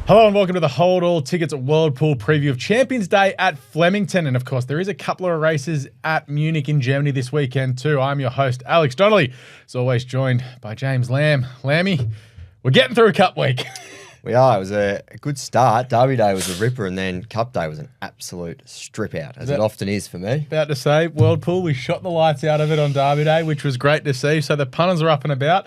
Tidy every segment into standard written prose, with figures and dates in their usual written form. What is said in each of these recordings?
Hello and welcome to the Hold All Tickets World Pool preview of Champions Day at Flemington. And of course, there is a couple of races at Munich in Germany this weekend too. I'm your host, Alex Donnelly. As always, joined by James Lamb. Lammy, we're getting through Cup week. We are. It was a good start. Derby Day was a ripper, and then Cup Day was an absolute strip out, as it often is for me. About to say, World Pool, we shot the lights out of it on Derby Day, which was great to see. So the punters are up and about.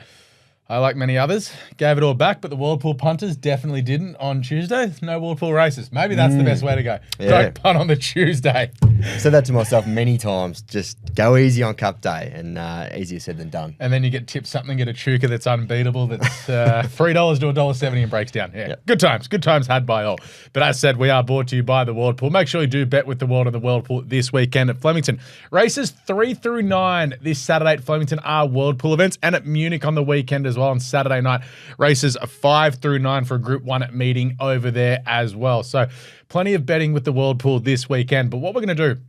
I, like many others, gave it all back, but the World Pool punters definitely didn't on Tuesday. No World Pool races. Maybe that's the best way to go. Yeah. Don't punt on the Tuesday. I said that to myself many times. Just go easy on Cup Day, and easier said than done. And then you get tipped something, get a chuka that's unbeatable, that's $3 to $1.70 and breaks down. Yeah, Yep. Good times had by all. But as said, we are brought to you by the World Pool. Make sure you do bet with the World of the World Pool this weekend at Flemington. Races 3 through 9 this Saturday at Flemington are World Pool events, and at Munich on the weekend as well on Saturday night. Races 5 through 9 for a Group 1 meeting over there as well. So plenty of betting with the World Pool this weekend. But what we're going to do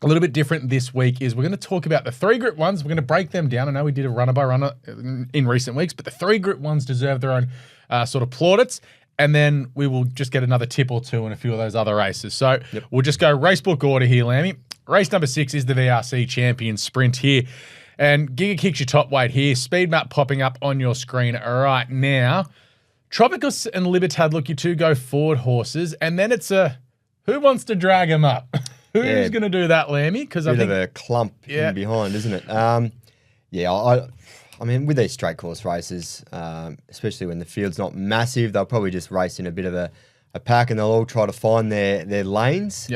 a little bit different this week is we're going to talk about the 3 Group 1s. We're going to break them down. I know we did a runner-by-runner in recent weeks, but the 3 Group 1s deserve their own sort of plaudits. And then we will just get another tip or two in a few of those other races. So We'll just go racebook order here, Lammy. Race number 6 is the VRC Champions Sprint here. And Giga Kick's your top weight here. Speed map popping up on your screen right now. Tropicus and Libertad look your 2 go forward horses. And then it's a who wants to drag them up? Who's going to do that, Lammy? Because I think of a clump in behind, isn't it? I mean, with these straight course races, especially when the field's not massive, they'll probably just race in a bit of a pack, and they'll all try to find their lanes.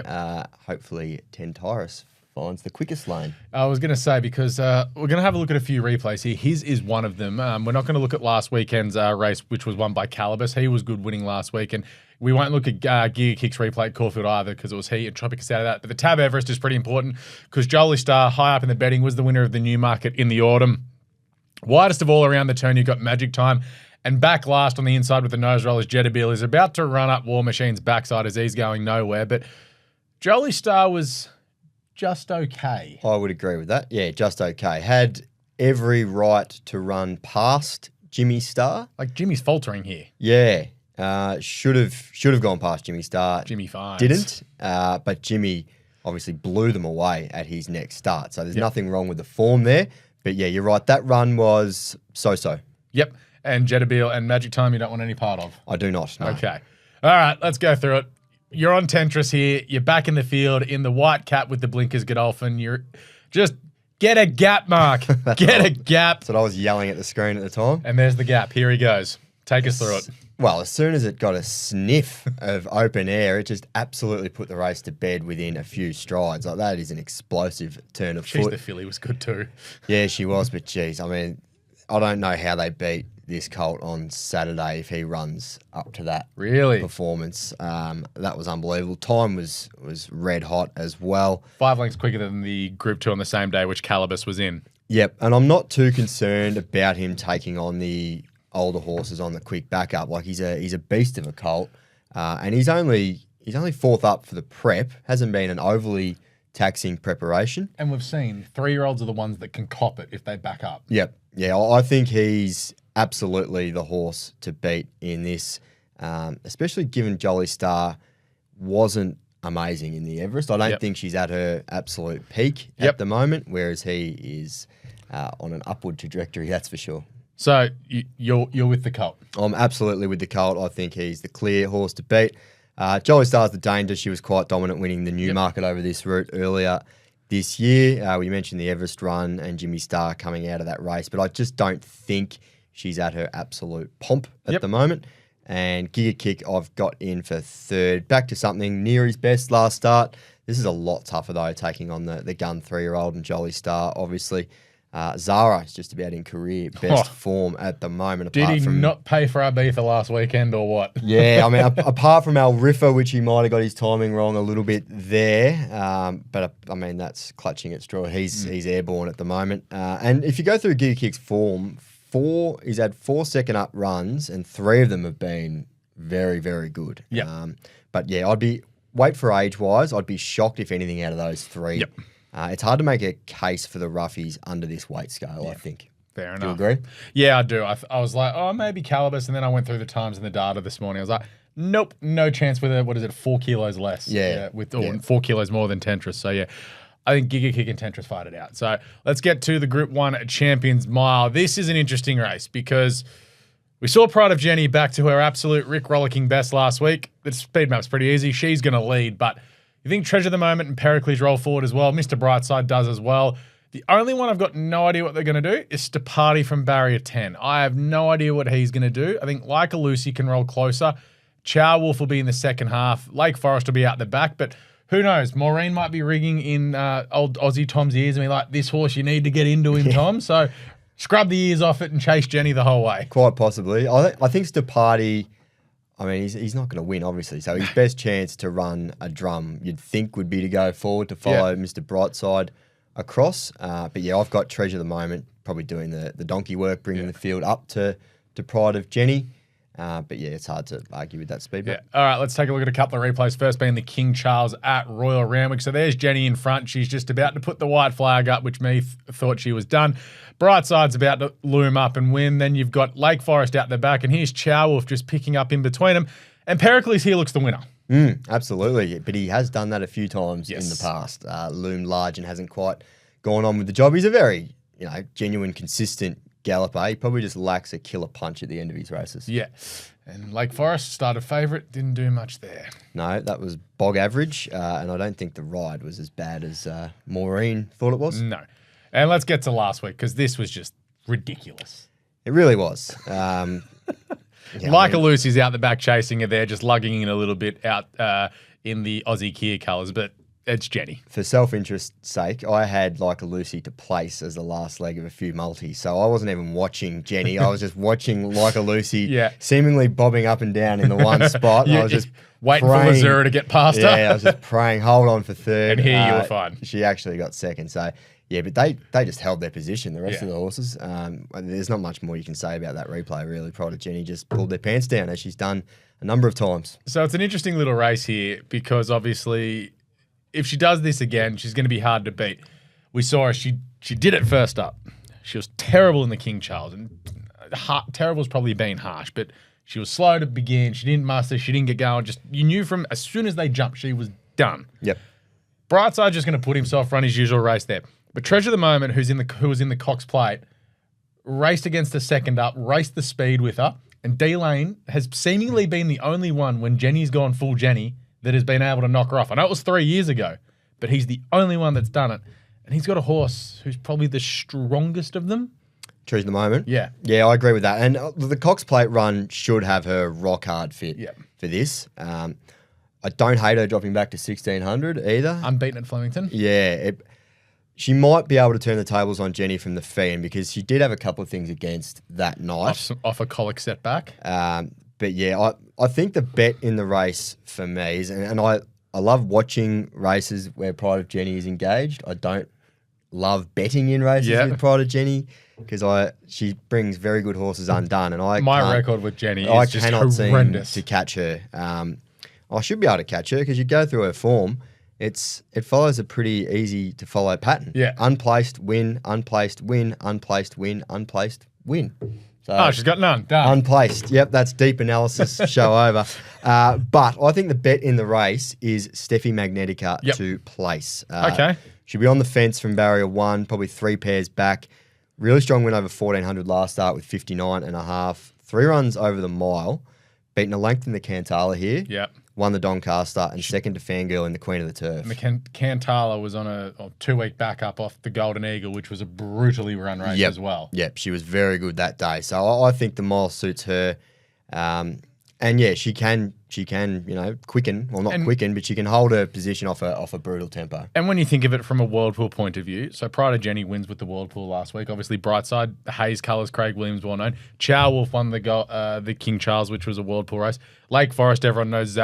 Hopefully, Tyrus finds the quickest lane. I was going to say, because we're going to have a look at a few replays here. His is one of them. We're not going to look at last weekend's race, which was won by Calibus. He was good winning last week. And we won't look at Giga Kick's replay at Caulfield either, because it was he and Tropicus out of that. But the Tab Everest is pretty important, because Jolie Star, high up in the betting, was the winner of the Newmarket in the autumn. Widest of all around the turn, you've got Magic Time. And back last on the inside with the nose rollers, Jetabil is about to run up War Machine's backside as he's going nowhere. But Jolie Star was just okay. I would agree with that. Yeah, just okay. Had every right to run past Jimmy Star. Like, Jimmy's faltering here. Yeah. Should have gone past Jimmy Star. Jimmy fines. Didn't. But Jimmy obviously blew them away at his next start. So there's nothing wrong with the form there. But yeah, you're right. That run was so-so. Yep. And Jetabil and Magic Time you don't want any part of. I do not, no. Okay. All right, let's go through it. You're on Tentris here. You're back in the field in the white cap with the blinkers, Godolphin. You're just get a gap, Mark. Get a gap. That's what I was yelling at the screen at the time. And there's the gap. Here he goes. Take us through it. Well, as soon as it got a sniff of open air, it just absolutely put the race to bed within a few strides. Like, that is an explosive turn of foot. The filly was good too. Yeah, she was, but geez, I mean, I don't know how they beat this colt on Saturday if he runs up to that performance. That was unbelievable. Time was red hot as well. 5 lengths quicker than the Group 2 on the same day, which Calibus was in. Yep, and I'm not too concerned about him taking on the older horses on the quick backup. Like, he's a beast of a colt, and he's only 4th up for the prep. Hasn't been an overly taxing preparation. And we've seen 3-year-olds are the ones that can cop it if they back up. Yep. Yeah, I think he's absolutely the horse to beat in this, especially given Jolie Star wasn't amazing in the Everest. I don't think she's at her absolute peak at the moment, whereas he is on an upward trajectory, that's for sure. So you're with the colt? I'm absolutely with the colt. I think he's the clear horse to beat. Jolie Star's the danger. She was quite dominant winning the Newmarket over this route earlier this year. We mentioned the Everest run and Jimmy Star coming out of that race, but I just don't think she's at her absolute pomp at the moment. And Giga Kick, I've got in for 3rd. Back to something near his best last start. This is a lot tougher, though, taking on the gun 3-year-old and Jolie Star, obviously. Zara is just about in career best form at the moment. Did he not pay for Ibiza last weekend or what? Yeah, I mean, apart from Al Riffa, which he might have got his timing wrong a little bit there, but I mean, that's clutching at straw. He's airborne at the moment. And if you go through Giga Kick's form, he's had 4 second-up runs, and 3 of them have been very, very good. But yeah, wait for age-wise, I'd be shocked if anything out of those 3. It's hard to make a case for the roughies under this weight scale, I think. Fair enough. Do you agree? Yeah, I do. I was like, oh, maybe Calibus, and then I went through the times and the data this morning. I was like, nope, no chance with it. What is it, 4 kilos less? Yeah. With 4 kilos more than Tentris. So, yeah, I think Giga Kick and Tentris fight it out. So, let's get to the Group 1 Champions Mile. This is an interesting race because we saw Pride of Jenny back to her absolute Rick rollicking best last week. The speed map's pretty easy. She's going to lead, but you think Treasure the Moment and Pericles roll forward as well. Mr. Brightside does as well. The only one I've got no idea what they're going to do is Stapati from Barrier 10. I have no idea what he's going to do. I think Like a Lucy can roll closer. Chow Wolf will be in the second half. Lake Forest will be out the back, but who knows? Maureen might be rigging in old Aussie Tom's ears and be like, this horse, you need to get into him, Tom. So scrub the ears off it and chase Jenny the whole way. Quite possibly. I think Stapati, I mean, he's not going to win, obviously. So his best chance to run a drum, you'd think, would be to go forward to follow Mr. Brightside across. But yeah, I've got Treasure the Moment probably doing the donkey work, bringing the field up to Pride of Jenny. But yeah, it's hard to argue with that speed. Yeah. All right, let's take a look at a couple of replays. First being the King Charles at Royal Randwick. So there's Jenny in front. She's just about to put the white flag up, which me thought she was done. Brightside's about to loom up and win. Then you've got Lake Forest out the back, and here's Chow Wolf just picking up in between them. And Pericles here looks the winner. Absolutely, but he has done that a few times in the past. Loomed large and hasn't quite gone on with the job. He's a very, genuine, consistent galloper. He probably just lacks a killer punch at the end of his races. Yeah, and Lake Forest started favourite, didn't do much there. No, that was bog average, and I don't think the ride was as bad as Maureen thought it was. No, and let's get to last week because this was just ridiculous. It really was. Like a Lucy's out the back chasing her there, just lugging in a little bit out in the Aussie Kia colours, but it's Jenny. For self-interest's sake, I had Like a Lucy to place as the last leg of a few multis, so I wasn't even watching Jenny. I was just watching Like a Lucy seemingly bobbing up and down in the one spot. I was just waiting praying, for Lazura to get past her. Yeah, I was just praying, hold on for third. And here you were fine. She actually got second, so... Yeah, but they just held their position, the rest of the horses. There's not much more you can say about that replay, really. Pride of Jenny just pulled their pants down, as she's done a number of times. So it's an interesting little race here because, obviously, if she does this again, she's going to be hard to beat. We saw her. She did it first up. She was terrible in the King Charles. And terrible is probably being harsh, but she was slow to begin. She didn't muster. She didn't get going. Just you knew from as soon as they jumped, she was done. Yep. Brightside just going to put himself, run his usual race there. But Treasure the Moment, who was in the Cox Plate, raced against the second up, raced the speed with her, and D-Lane has seemingly been the only one when Jenny's gone full Jenny that has been able to knock her off. I know it was 3 years ago, but he's the only one that's done it. And he's got a horse who's probably the strongest of them. Treasure the Moment? Yeah. Yeah, I agree with that. And the Cox Plate run should have her rock hard fit for this. I don't hate her dropping back to 1,600 either. Unbeaten at Flemington. Yeah, she might be able to turn the tables on Jenny from the Fiend because she did have a couple of things against that night. Off a colic setback. But yeah, I think the bet in the race for me is, and I love watching races where Pride of Jenny is engaged. I don't love betting in races with Pride of Jenny because she brings very good horses undone. And my record with Jenny is just horrendous. Seem to catch her. I should be able to catch her because you go through her form. It follows a pretty easy to follow pattern. Yeah. Unplaced, win, unplaced, win, unplaced, win, unplaced, win. So she's got none. Done. Unplaced. Yep, that's deep analysis. Show over. But I think the bet in the race is Steffi Magnetica to place. Okay. She'll be on the fence from barrier 1, probably 3 pairs back. Really strong win over 1,400 last start with 59.5. 3 runs over the mile. Beaten a length in the Cantala here. Yep. Won the Doncaster and second to Fangirl in the Queen of the Turf. And the Cantala was on a 2-week backup off the Golden Eagle, which was a brutally run race as well. Yep, she was very good that day. So I think the mile suits her. And yeah, she can, quicken. Well, not quicken, but she can hold her position off a brutal tempo. And when you think of it from a Whirlpool point of view, so Pride of Jenny wins with the Whirlpool last week. Obviously, Brightside, Hayes colours, Craig Williams, well known. Chow Wolf won the King Charles, which was a Whirlpool race. Lake Forest, everyone knows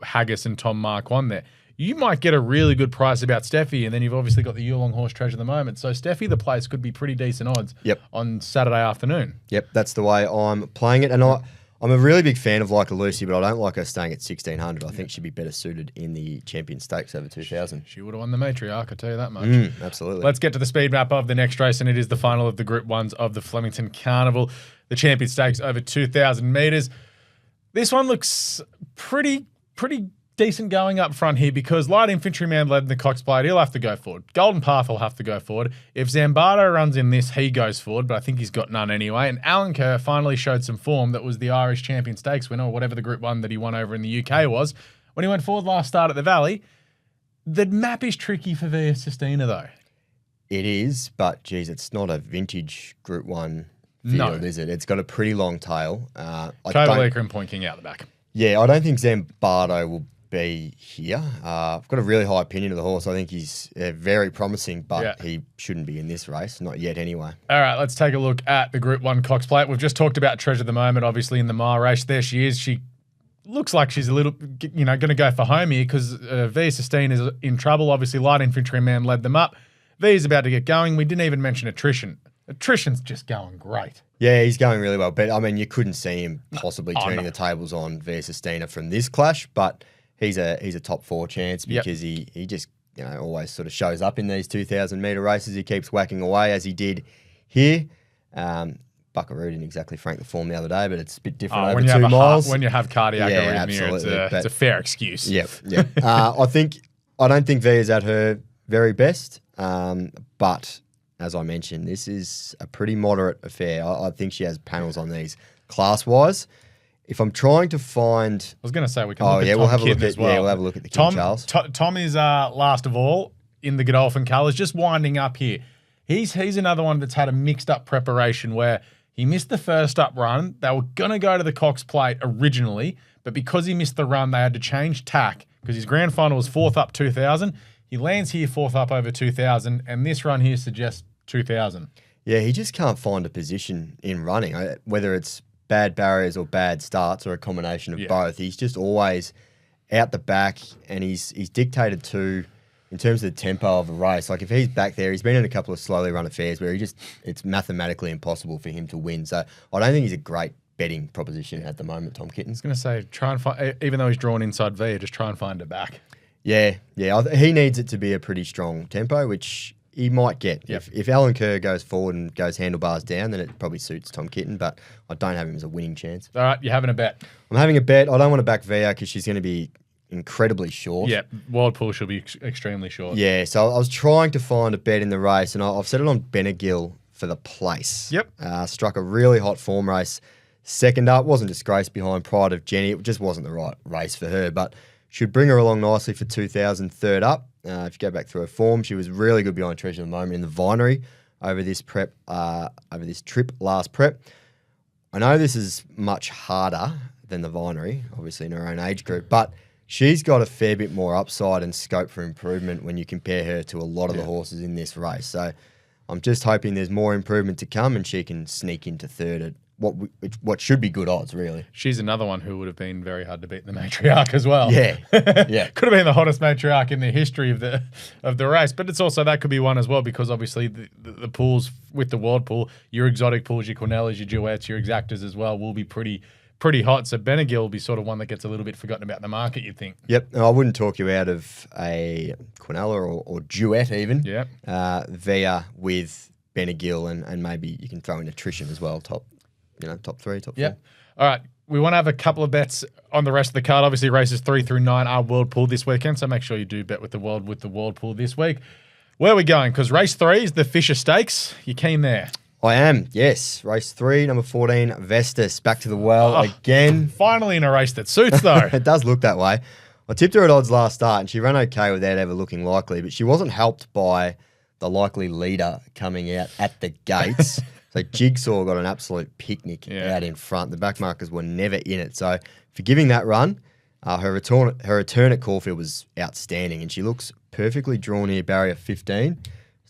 Haggis and Tom Mark won there. You might get a really good price about Steffi, and then you've obviously got the Yulong horse Treasure at the moment. So Steffi, the place, could be pretty decent odds on Saturday afternoon. Yep, that's the way I'm playing it. And I'm a really big fan of Like a Lucy, but I don't like her staying at 1,600. I think she'd be better suited in the Champion Stakes over 2,000. She would have won the Matriarch, I tell you that much. Absolutely. Let's get to the speed map of the next race, and it is the final of the Group 1s of the Flemington Carnival, the Champion Stakes over 2,000 metres. This one looks pretty decent going up front here because Light Infantryman led in the Cox Plate. He'll have to go forward. Golden Path will have to go forward. If Zambardo runs in this, he goes forward, but I think he's got none anyway. And Alan Kerr finally showed some form that was the Irish Champion Stakes winner, or whatever the Group 1 that he won over in the UK was, when he went forward last start at the Valley. The map is tricky for VS Sistina, though. It is, but geez, it's not a vintage Group 1 field, No. is it? It's got a pretty long tail. Kovalika and Point King out the back. Yeah, I don't think Zambardo will be here. I've got a really high opinion of the horse. I think he's very promising, but he shouldn't be in this race. Not yet anyway. All right, let's take a look at the Group 1 Cox Plate. We've just talked about Treasure of the Moment, obviously, in the mile race. There she is. She looks like she's a little, going to go for home here because VS Sistine is in trouble. Obviously, Light Infantryman led them up. V's about to get going. We didn't even mention Attrition. Attrition's just going great. Yeah, he's going really well. But, I mean, you couldn't see him possibly turning the tables on VS Sistina from this clash, but he's a top 4 chance because he just always sort of shows up in these 2,000 metre races. He keeps whacking away as he did here. Buckaroo didn't exactly frank the form the other day, but it's a bit different over 2 miles. When you have cardiac arrhythmia, it's a fair excuse. Yeah. I don't think V is at her very best, but as I mentioned, this is a pretty moderate affair. I think she has panels on these class-wise. If I'm trying to find... I was going to say we can look at Tom we'll have a look as well. Yeah, we'll have a look at the King Charles. Tom is last of all in the Godolphin colours, just winding up here. He's another one that's had a mixed-up preparation where he missed the first up run. They were going to go to the Cox Plate originally, but because he missed the run, they had to change tack because his grand final was 4th up 2,000. He lands here 4th up over 2,000, and this run here suggests 2,000. Yeah, he just can't find a position in running, whether it's bad barriers or bad starts or a combination of both. He's just always out the back, and he's dictated to in terms of the tempo of a race. Like if he's back there, he's been in a couple of slowly run affairs where it's mathematically impossible for him to win. So I don't think he's a great betting proposition at the moment, Tom Kitten. I was going to say, try and find, even though he's drawn inside V, just try and find it back. Yeah. He needs it to be a pretty strong tempo, which he might get. Yep. If Alan Kerr goes forward and goes handlebars down, then it probably suits Tom Kitten, but I don't have him as a winning chance. All right, you're having a bet. I'm having a bet. I don't want to back Via because she's going to be incredibly short. Yeah, Wild Pool should be extremely short. Yeah, so I was trying to find a bet in the race, and I've set it on Benegill for the place. Yep. Struck a really hot form race. Second up, wasn't disgraced behind Pride of Jenny. It just wasn't the right race for her, but should bring her along nicely for 2,000 third up. If you go back through her form, she was really good behind Treasure of the Moment in the Vinery over this trip last prep. I know this is much harder than the Vinery, obviously in her own age group, but she's got a fair bit more upside and scope for improvement when you compare her to a lot of the horses in this race. So I'm just hoping there's more improvement to come and she can sneak into third at what should be good odds, really. She's another one who would have been very hard to beat in the Matriarch as well. Yeah. Could have been the hottest Matriarch in the history of the race, but it's also that could be one as well because obviously the pools with the World Pool, your exotic pools, your Cornellas, your Duets, your Exactas as well will be pretty hot. So Benegill will be sort of one that gets a little bit forgotten about in the market, you'd think. Yep. I wouldn't talk you out of a Cornella or Duet even. Yeah. Via with Benegill and maybe you can throw in Attrition as well, top 3, top 4. Yeah. All right. We want to have a couple of bets on the rest of the card. Obviously, races 3 through 9 are World Pool this weekend, so make sure you do bet with the World Pool this week. Where are we going? Because race 3 is the Fisher Stakes. You keen there? I am, yes. Race 3, number 14, Vestas, back to the well again. Finally in a race that suits, though. It does look that way. I tipped her at odds last start, and she ran okay without ever looking likely, but she wasn't helped by the likely leader coming out at the gates. So Jigsaw got an absolute picnic out in front. The backmarkers were never in it. So for giving that run, her return at Caulfield was outstanding, and she looks perfectly drawn here, barrier 15.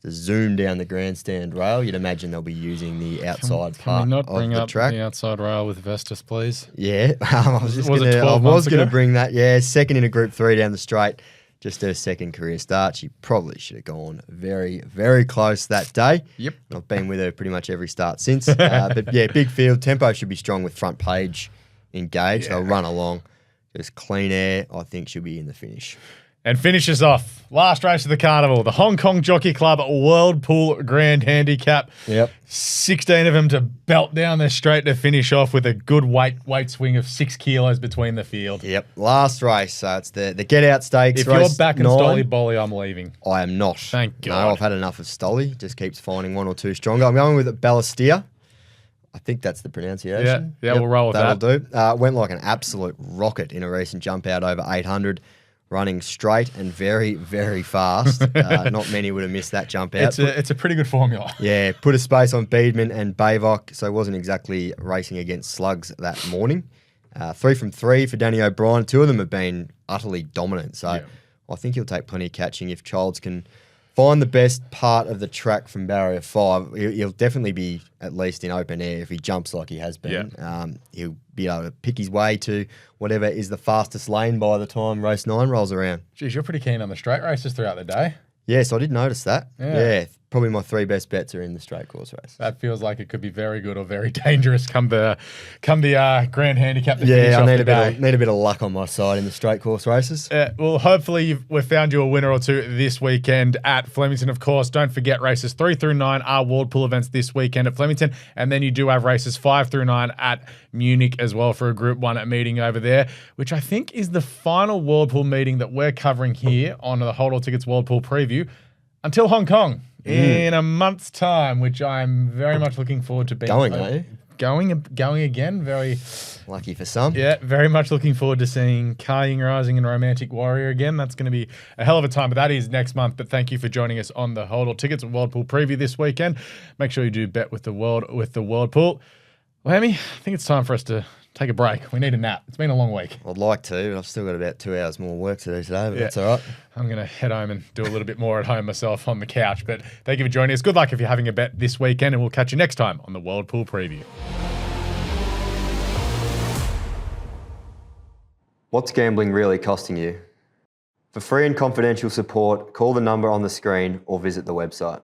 To zoom down the grandstand rail, you'd imagine they'll be using the outside part Can we not of bring the up track. the outside rail with Vestas, please? Yeah, I was going to bring that. Yeah, second in a Group 3 down the straight. Just her second career start. She probably should have gone very, very close that day. Yep. I've been with her pretty much every start since. But yeah, big field. Tempo should be strong with front page engaged. They'll run along. Just clean air. I think she'll be in the finish. And finishes off, last race of the carnival, the Hong Kong Jockey Club World Pool Grand Handicap. Yep. 16 of them to belt down their straight to finish off with a good weight swing of 6 kilos between the field. Yep. Last race. So it's the Get Out Stakes. If race you're back in 9. Stolly Bolly, I'm leaving. I am not. Thank God. No, I've had enough of Stolly. Just keeps finding one or two stronger. I'm going with Ballastia. I think that's the pronunciation. Yeah, we'll roll with that. That'll do. Went like an absolute rocket in a recent jump out over 800. Running straight and very, very fast. Not many would have missed that jump out. It's a pretty good formula. Yeah, put a space on Beedman and Bayvok, so wasn't exactly racing against slugs that morning. 3 from 3 for Danny O'Brien. 2 of them have been utterly dominant, so I think he'll take plenty of catching if Childs can find the best part of the track from barrier 5. He'll definitely be at least in open air if he jumps like he has been. Yeah. He'll be able to pick his way to whatever is the fastest lane by the time race 9 rolls around. Geez, you're pretty keen on the straight races throughout the day. Yes, I did notice that. Yeah. Probably my 3 best bets are in the straight course race. That feels like it could be very good or very dangerous come the Grand Handicap. To finish I off need the a bit of luck on my side in the straight course races. Well, hopefully we've found you a winner or two this weekend at Flemington. Of course, don't forget races 3 through 9 are World Pool events this weekend at Flemington, and then you do have races 5 through 9 at Munich as well for a Group 1 meeting over there, which I think is the final World Pool meeting that we're covering here on the Hold All Tickets World Pool preview until Hong Kong. In a month's time, which I'm very much looking forward to being going, are you? Going again. Very lucky for some. Yeah, very much looking forward to seeing Karying Rising and Romantic Warrior again. That's going to be a hell of a time, but that is next month. But thank you for joining us on the Hold All Tickets World Pool preview this weekend. Make sure you do bet with the World Pool. Lammy, I think it's time for us to take a break. We need a nap. It's been a long week. I'd like to, but I've still got about 2 hours more work to do today, but that's all right. I'm going to head home and do a little bit more at home myself on the couch. But thank you for joining us. Good luck if you're having a bet this weekend, and we'll catch you next time on the World Pool preview. What's gambling really costing you? For free and confidential support, call the number on the screen or visit the website.